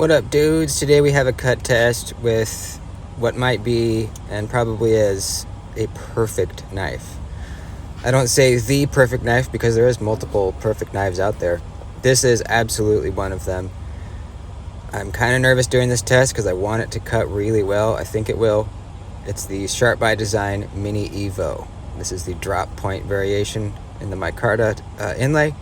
What up, dudes? Today we have a cut test with what might be and probably is a perfect knife. I don't say the perfect knife because there is multiple perfect knives out there. This is absolutely one of them. I'm kind of nervous doing this test because I want it to cut really well. I think it will. It's the Sharp by Design Mini Evo. This is the drop point variation in the micarta inlay,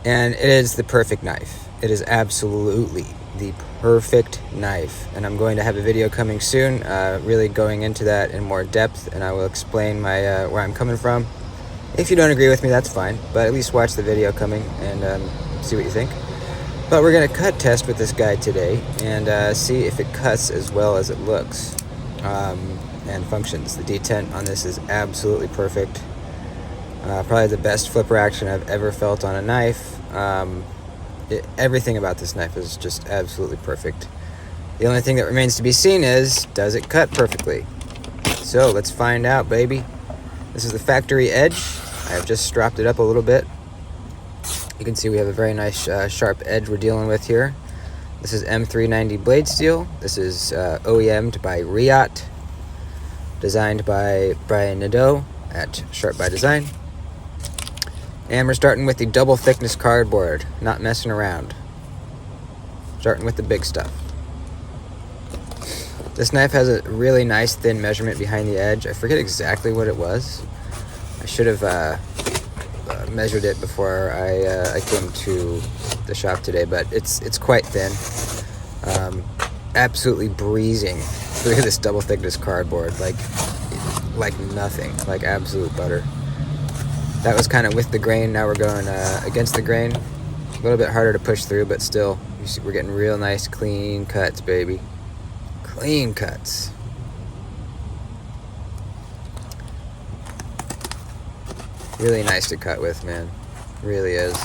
and it is the perfect knife. It is absolutely the perfect knife, and I'm going to have a video coming soon really going into that in more depth, and I will explain my where I'm coming from. If you don't agree with me, that's fine, but at least watch the video coming and see what you think. But we're going to cut test with this guy today and see if it cuts as well as it looks and functions. The detent on this is absolutely perfect. Probably the best flipper action I've ever felt on a knife. Everything about this knife is just absolutely perfect. The only thing that remains to be seen is, does it cut perfectly? So let's find out, baby. This is the factory edge. I have just stropped it up a little bit. You can see we have a very nice sharp edge we're dealing with here. This is M390 blade steel. This is OEM'd by Riot, designed by Brian Nadeau at Sharp by Design. And we're starting with the double thickness cardboard, not messing around. Starting with the big stuff. This knife has a really nice thin measurement behind the edge. I forget exactly what it was. I should have measured it before I came to the shop today, but it's quite thin. Absolutely breezing through this double thickness cardboard, like nothing, like absolute butter. That was kind of with the grain. Now we're going against the grain. A little bit harder to push through, but still, you see, we're getting real nice, clean cuts, baby. Clean cuts. Really nice to cut with, man. Really is.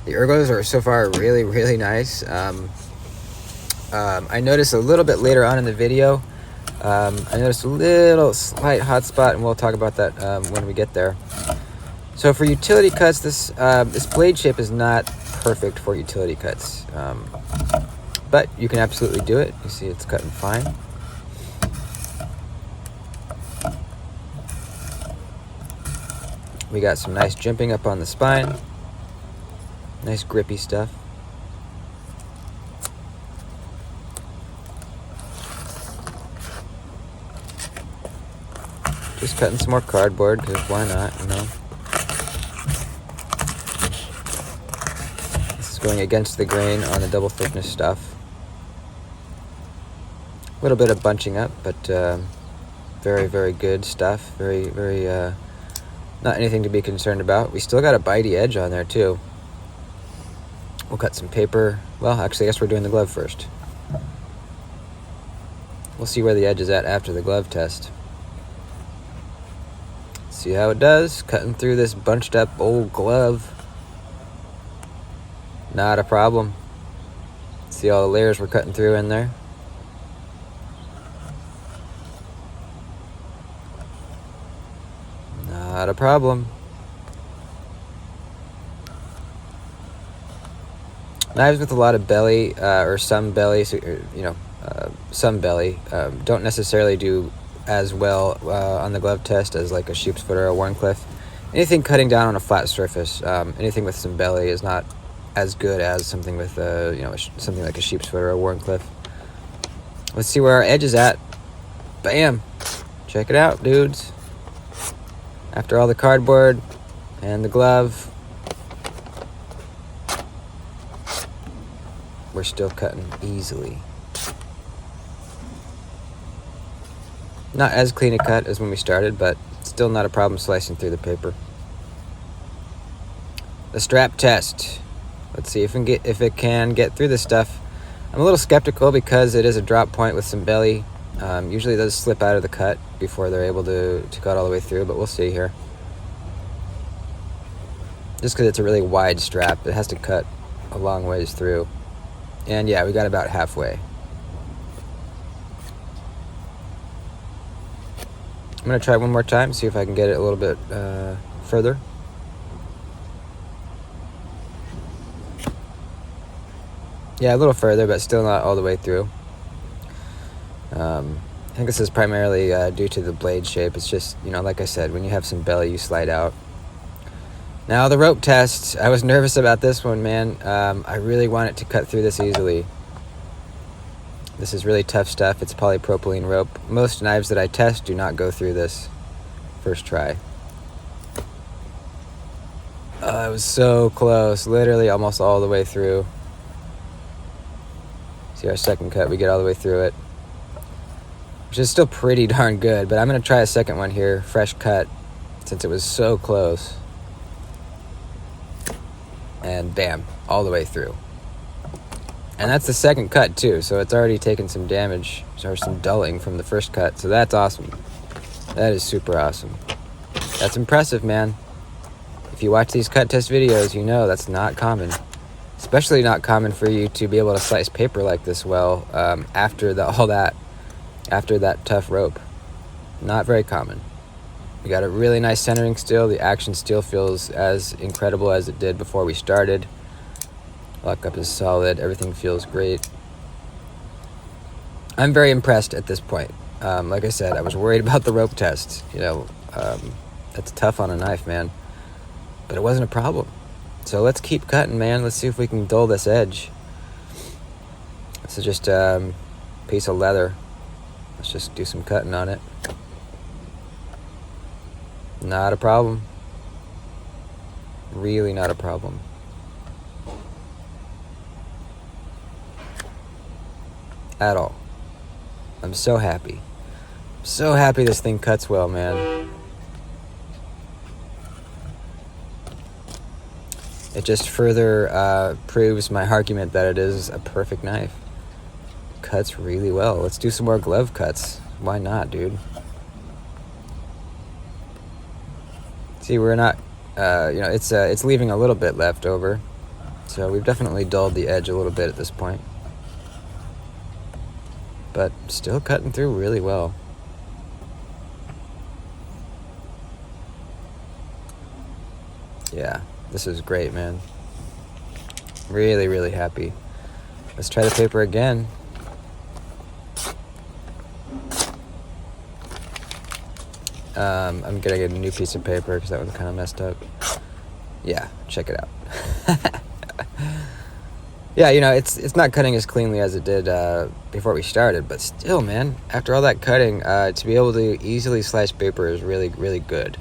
The ergos are so far really, really nice. I noticed a little bit later on in the video, I noticed a little slight hot spot, and we'll talk about that when we get there. So for utility cuts, this blade shape is not perfect for utility cuts, but you can absolutely do it. You see it's cutting fine. We got some nice jimping up on the spine. Nice grippy stuff. Just cutting some more cardboard, because why not, you know? This is going against the grain on the double thickness stuff. A little bit of bunching up, but very, very good stuff. Very, very, not anything to be concerned about. We still got a bitey edge on there, too. We'll cut some paper. Well, actually, I guess we're doing the glove first. We'll see where the edge is at after the glove test. See how it does, cutting through this bunched up old glove. Not a problem. See all the layers we're cutting through in there? Not a problem. Knives with a lot of belly, or some belly, some belly, don't necessarily do as well on the glove test as like a sheep's foot or a Warncliffe. Anything cutting down on a flat surface, anything with some belly is not as good as something with something like a sheep's foot or a Warncliffe. Let's see where our edge is at. Bam! Check it out, dudes. After all the cardboard and the glove, we're still cutting easily. Not as clean a cut as when we started, but still not a problem slicing through the paper. The strap test. Let's see if it can get through this stuff. I'm a little skeptical because it is a drop point with some belly. Usually it does slip out of the cut before they're able to cut all the way through, but we'll see here. Just because it's a really wide strap, it has to cut a long ways through. And yeah, we got about halfway. I'm going to try one more time, see if I can get it a little bit further. Yeah, a little further, but still not all the way through. I think this is primarily due to the blade shape. It's just, like I said, when you have some belly, you slide out. Now, the rope test, I was nervous about this one, man. I really want it to cut through this easily. This is really tough stuff. It's polypropylene rope. Most knives that I test do not go through this first try. It was so close, literally almost all the way through. See our second cut, we get all the way through it, which is still pretty darn good, but I'm going to try a second one here, fresh cut, since it was so close. And bam, all the way through. And that's the second cut too, so it's already taken some damage, or some dulling from the first cut, so that's awesome. That is super awesome. That's impressive, man. If you watch these cut test videos, you know that's not common. Especially not common for you to be able to slice paper like this well after that tough rope. Not very common. We got a really nice centering still. The action still feels as incredible as it did before we started. Lockup is solid. Everything feels great. I'm very impressed at this point. Like I said, I was worried about the rope test. That's tough on a knife, man. But it wasn't a problem. So let's keep cutting, man. Let's see if we can dull this edge. This is just a piece of leather. Let's just do some cutting on it. Not a problem. Really not a problem. At all. I'm so happy. So happy this thing cuts well, man. It just further proves my argument that it is a perfect knife. Cuts really well. Let's do some more glove cuts. Why not, dude? See, we're not, it's leaving a little bit left over. So we've definitely dulled the edge a little bit at this point. But still cutting through really well. Yeah, this is great, man. Really, really happy. Let's try the paper again. I'm gonna get a new piece of paper because that one's kind of messed up. Yeah, check it out. Yeah, it's not cutting as cleanly as it did before we started, but still, man, after all that cutting, to be able to easily slice paper is really, really good.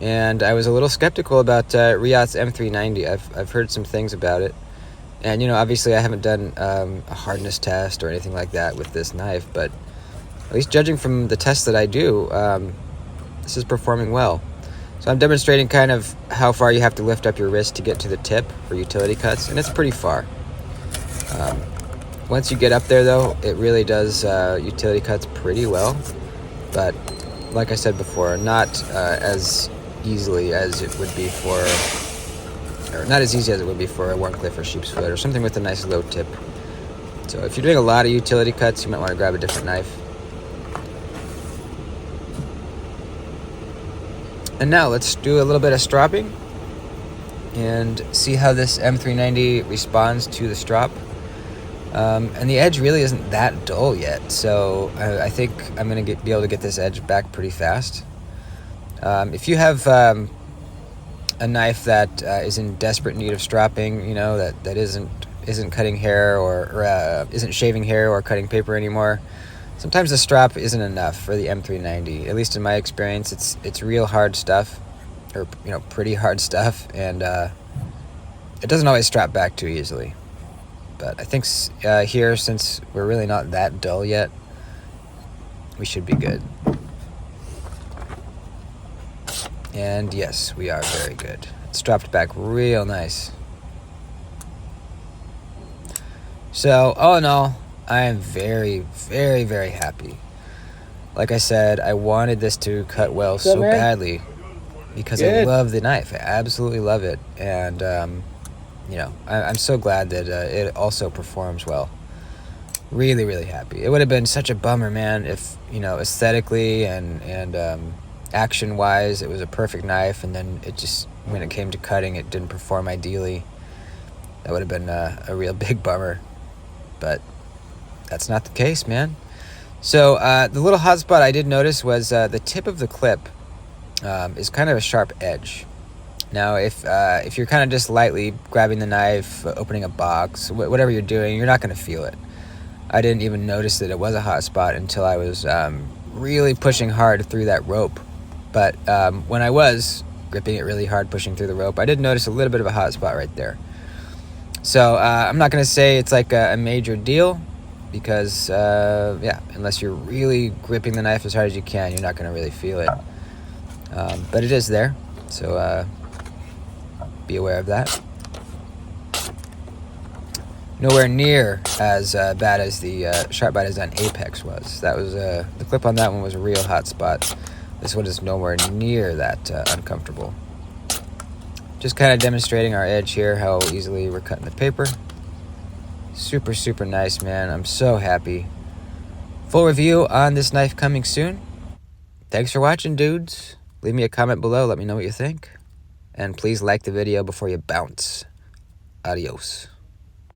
And I was a little skeptical about Riot's M390. I've heard some things about it, and obviously I haven't done a hardness test or anything like that with this knife, but at least judging from the tests that I do, this is performing well. So I'm demonstrating kind of how far you have to lift up your wrist to get to the tip for utility cuts, and it's pretty far. Once you get up there, though, it really does utility cuts pretty well. But like I said before, not as easily as it would be for, or not as easy as it would be for a Warncliffe or sheep's foot or something with a nice low tip. So if you're doing a lot of utility cuts, you might want to grab a different knife. And now let's do a little bit of stropping and see how this M390 responds to the strop. And the edge really isn't that dull yet, so I think I'm going to be able to get this edge back pretty fast. If you have a knife that is in desperate need of stropping, that isn't cutting hair or isn't shaving hair or cutting paper anymore, sometimes the strop isn't enough for the M390. At least in my experience, it's real hard stuff, or pretty hard stuff, and it doesn't always strap back too easily. But I think here, since we're really not that dull yet, we should be good. And yes, we are very good. It's dropped back real nice. So, all in all, I am very, very, very happy. Like I said, I wanted this to cut well so badly because I love the knife. I absolutely love it. And, I'm so glad that it also performs well. Really, really happy. It would have been such a bummer, man, if, aesthetically and action-wise, it was a perfect knife, and then it just, when it came to cutting, it didn't perform ideally. That would have been a real big bummer, but that's not the case, man. So the little hot spot I did notice was the tip of the clip is kind of a sharp edge. Now, if you're kind of just lightly grabbing the knife, opening a box, whatever you're doing, you're not going to feel it. I didn't even notice that it was a hot spot until I was really pushing hard through that rope. But when I was gripping it really hard, pushing through the rope, I did notice a little bit of a hot spot right there. So I'm not going to say it's like a major deal because, yeah, unless you're really gripping the knife as hard as you can, you're not going to really feel it. But it is there, so be aware of that. Nowhere near as bad as the sharp bite as on Apex was. That was the clip on that one was a real hot spot. This one is nowhere near that uncomfortable. Just kind of demonstrating our edge here, how easily we're cutting the paper. Super, super nice, man. I'm so happy. Full review on this knife coming soon. Thanks for watching, dudes. Leave me a comment below. Let me know what you think. And please like the video before you bounce. Adios.